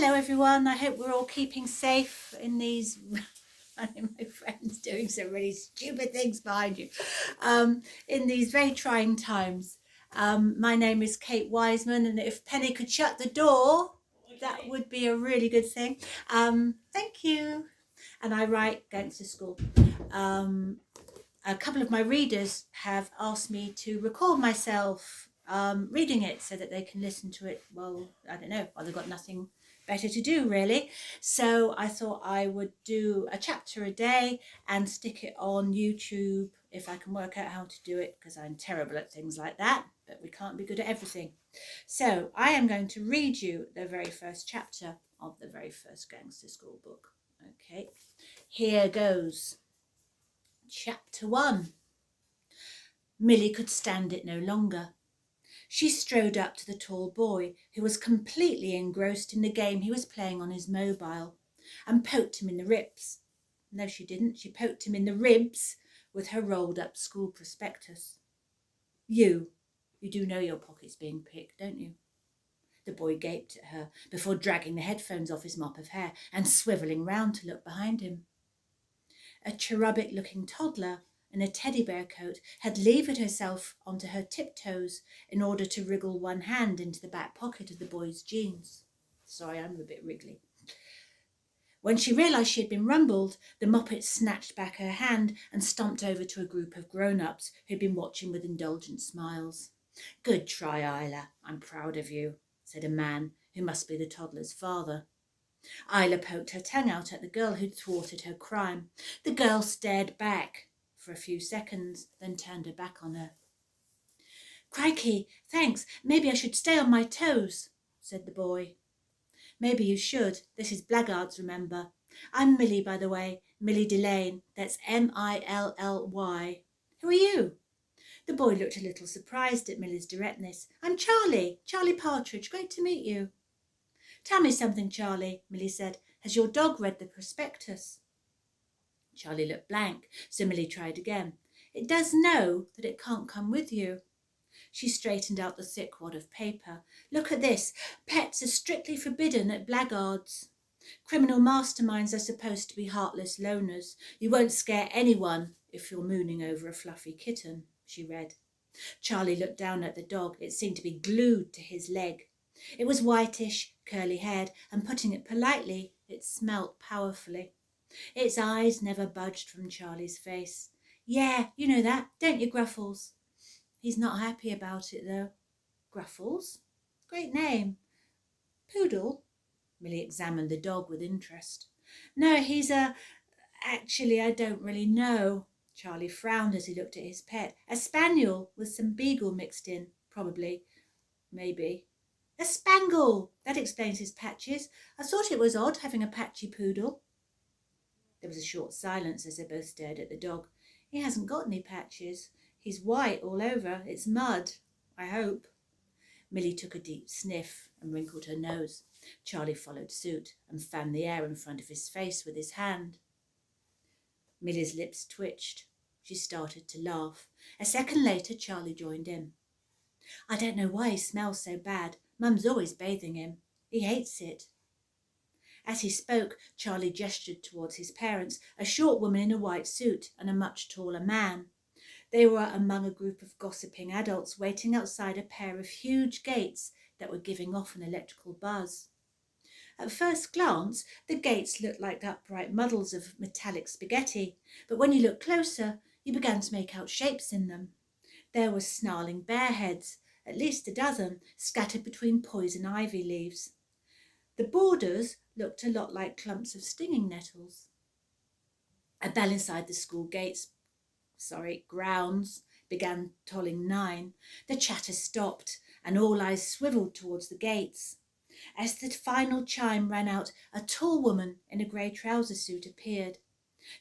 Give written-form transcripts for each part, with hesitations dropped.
Hello everyone, I hope we're all keeping safe in these, my friends doing some really stupid things behind you, in these very trying times. My name is Kate Wiseman, and if Penny could shut the door, that would be a really good thing. Thank you. And I write Gangster School. A couple of my readers have asked me to record myself reading it so that they can listen to it. Well, I don't know, they've got nothing better to do really. So I thought I would do a chapter a day and stick it on YouTube if I can work out how to do it, because I'm terrible at things like that, but we can't be good at everything. So I am going to read you the very first chapter of the very first Gangster School book. Okay, here goes. Chapter 1. Millie could stand it no longer. She strode up to the tall boy, who was completely engrossed in the game he was playing on his mobile, and poked him in the ribs. No, she didn't. She poked him in the ribs with her rolled-up school prospectus. You do know your pocket's being picked, don't you? The boy gaped at her before dragging the headphones off his mop of hair and swivelling round to look behind him. A cherubic-looking toddler in a teddy bear coat had levered herself onto her tiptoes in order to wriggle one hand into the back pocket of the boy's jeans. Sorry, I'm a bit wriggly. When she realised she had been rumbled, the moppet snatched back her hand and stomped over to a group of grown-ups who'd been watching with indulgent smiles. "Good try, Isla. I'm proud of you," said a man who must be the toddler's father. Isla poked her tongue out at the girl who'd thwarted her crime. The girl stared back for a few seconds, then turned her back on her. "Crikey, thanks. Maybe I should stay on my toes," said the boy. "Maybe you should. This is Blackguards, remember. I'm Millie, by the way. Millie Delane. That's Milly. Who are you?" The boy looked a little surprised at Millie's directness. "I'm Charlie Partridge. Great to meet you." "Tell me something, Charlie," Millie said. "Has your dog read the prospectus?" Charlie looked blank, so Millie tried again. "It does know that it can't come with you." She straightened out the thick wad of paper. "Look at this. Pets are strictly forbidden at Blackguards. Criminal masterminds are supposed to be heartless loners. You won't scare anyone if you're mooning over a fluffy kitten," she read. Charlie looked down at the dog. It seemed to be glued to his leg. It was whitish, curly-haired, and putting it politely, it smelt powerfully. Its eyes never budged from Charlie's face. "Yeah, you know that, don't you, Gruffles?" "He's not happy about it, though." "Gruffles? Great name." "Poodle?" Millie examined the dog with interest. "No, he's actually, I don't really know." Charlie frowned as he looked at his pet. "A spaniel with some beagle mixed in, probably. Maybe." "A spangle! That explains his patches. I thought it was odd having a patchy poodle." There was a short silence as they both stared at the dog. "He hasn't got any patches. He's white all over. It's mud, I hope." Millie took a deep sniff and wrinkled her nose. Charlie followed suit and fanned the air in front of his face with his hand. Millie's lips twitched. She started to laugh. A second later, Charlie joined in. "I don't know why he smells so bad. Mum's always bathing him. He hates it." As he spoke, Charlie gestured towards his parents, a short woman in a white suit and a much taller man. They were among a group of gossiping adults waiting outside a pair of huge gates that were giving off an electrical buzz. At first glance, the gates looked like upright muddles of metallic spaghetti, but when you looked closer, you began to make out shapes in them. There were snarling bear heads, at least a dozen, scattered between poison ivy leaves. The borders looked a lot like clumps of stinging nettles. A bell inside the school grounds began tolling 9. The chatter stopped, and all eyes swivelled towards the gates. As the final chime ran out, a tall woman in a grey trouser suit appeared.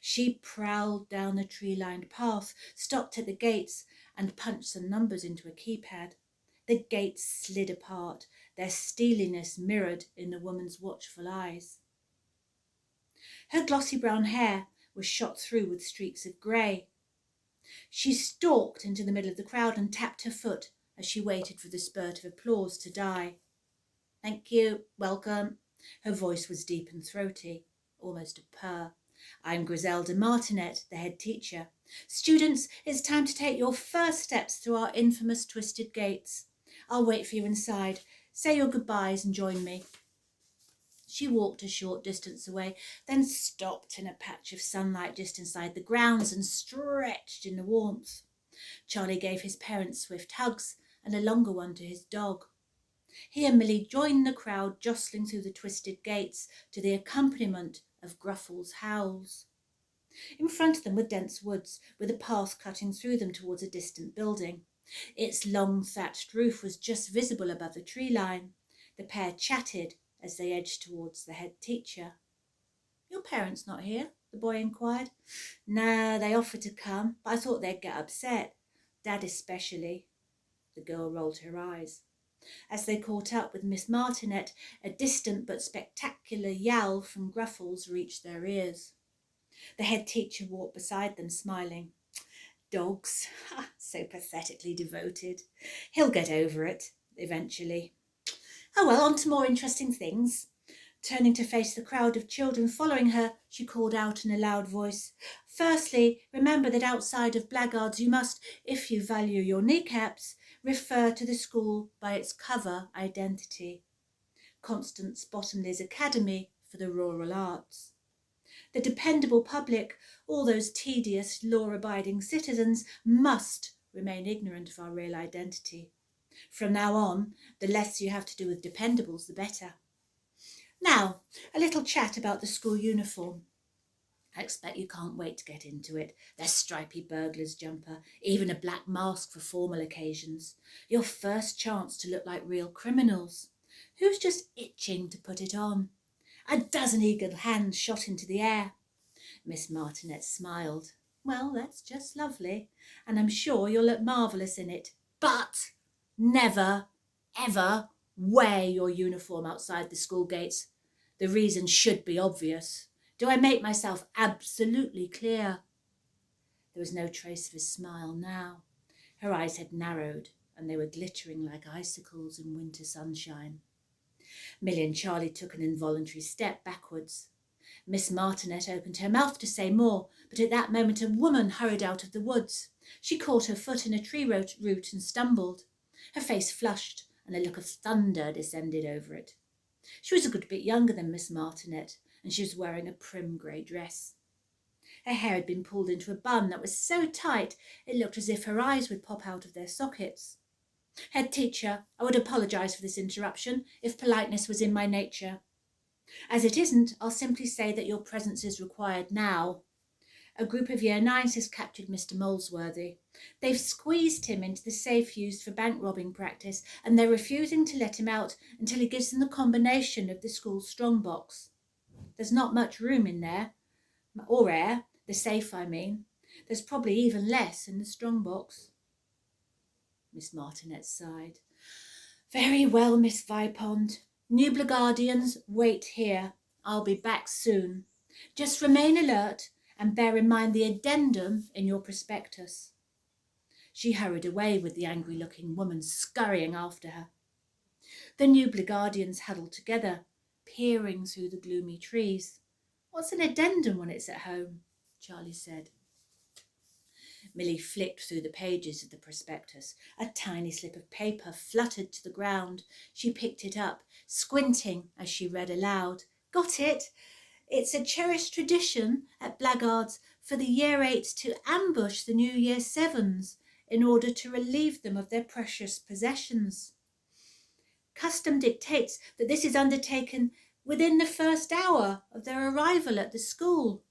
She prowled down the tree-lined path, stopped at the gates, and punched some numbers into a keypad. The gates slid apart, their steeliness mirrored in the woman's watchful eyes. Her glossy brown hair was shot through with streaks of grey. She stalked into the middle of the crowd and tapped her foot as she waited for the spurt of applause to die. "Thank you, welcome." Her voice was deep and throaty, almost a purr. I'm Griselda Martinet, the head teacher. Students, it's time to take your first steps through our infamous twisted gates. I'll wait for you inside. Say your goodbyes and join me. She walked a short distance away, then stopped in a patch of sunlight just inside the grounds and stretched in the warmth. Charlie gave his parents swift hugs and a longer one to his dog. He and Millie joined the crowd jostling through the twisted gates to the accompaniment of Gruffle's howls. In front of them were dense woods, with a path cutting through them towards a distant building. Its long thatched roof was just visible above the tree line. The pair chatted as they edged towards the head teacher. Your parents not here? The boy inquired. Nah, they offered to come, but I thought they'd get upset. Dad especially. The girl rolled her eyes. As they caught up with Miss Martinet, a distant but spectacular yowl from Gruffles reached their ears. The head teacher walked beside them, smiling. Dogs, so pathetically devoted. He'll get over it, eventually. Oh well, on to more interesting things. Turning to face the crowd of children following her, she called out in a loud voice. Firstly, remember that outside of blackguards you must, if you value your kneecaps, refer to the school by its cover identity. Constance Bottomley's Academy for the Rural Arts. The dependable public, all those tedious, law-abiding citizens, must remain ignorant of our real identity. From now on, the less you have to do with dependables, the better. Now, a little chat about the school uniform. I expect you can't wait to get into it. Their stripy burglar's jumper, even a black mask for formal occasions. Your first chance to look like real criminals. Who's just itching to put it on? A dozen eager hands shot into the air. Miss Martinet smiled. Well, that's just lovely, and I'm sure you'll look marvellous in it. But never, ever wear your uniform outside the school gates. The reason should be obvious. Do I make myself absolutely clear? There was no trace of his smile now. Her eyes had narrowed, and they were glittering like icicles in winter sunshine. Millie and Charlie took an involuntary step backwards. Miss Martinet opened her mouth to say more, but at that moment a woman hurried out of the woods. She caught her foot in a tree root and stumbled. Her face flushed, and a look of thunder descended over it. She was a good bit younger than Miss Martinet, and she was wearing a prim grey dress. Her hair had been pulled into a bun that was so tight it looked as if her eyes would pop out of their sockets. Head teacher, I would apologise for this interruption if politeness was in my nature. As it isn't, I'll simply say that your presence is required now. A group of Year 9s has captured Mr. Molesworthy. They've squeezed him into the safe used for bank robbing practice, and they're refusing to let him out until he gives them the combination of the school's strongbox. There's not much room in there, or air, the safe I mean. There's probably even less in the strongbox. Miss Martinet sighed. Very well, Miss Vipond. New Blaguardians, wait here. I'll be back soon. Just remain alert and bear in mind the addendum in your prospectus. She hurried away with the angry-looking woman scurrying after her. The new Blaguardians huddled together, peering through the gloomy trees. What's an addendum when it's at home? Charlie said. Millie flicked through the pages of the prospectus. A tiny slip of paper fluttered to the ground. She picked it up, squinting as she read aloud. Got it? It's a cherished tradition at Blackguards for the Year 8s to ambush the new Year 7s in order to relieve them of their precious possessions. Custom dictates that this is undertaken within the first hour of their arrival at the school.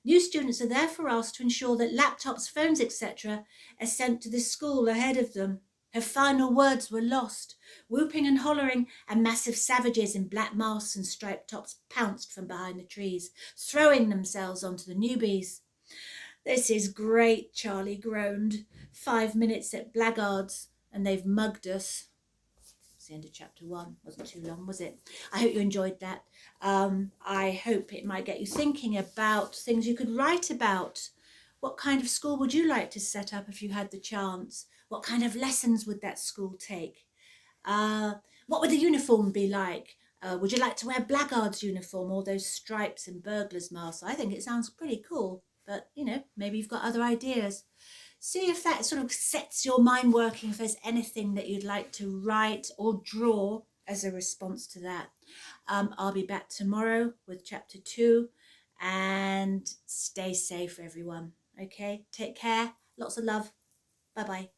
New students are therefore asked to ensure that laptops, phones, etc. are sent to the school ahead of them. Her final words were lost. Whooping and hollering, and massive savages in black masks and striped tops pounced from behind the trees, throwing themselves onto the newbies. This is great, Charlie groaned. 5 minutes at Blackguards, and they've mugged us. It's the end of chapter 1. Wasn't too long, was it? I hope you enjoyed that. I hope it might get you thinking about things you could write about. What kind of school would you like to set up if you had the chance? What kind of lessons would that school take? What would the uniform be like? Would you like to wear Blackguard's uniform, all those stripes and burglar's masks? I think it sounds pretty cool, but you know, maybe you've got other ideas. See if that sort of sets your mind working, if there's anything that you'd like to write or draw as a response to that. I'll be back tomorrow with chapter 2, and stay safe, everyone. Okay, take care. Lots of love. Bye-bye.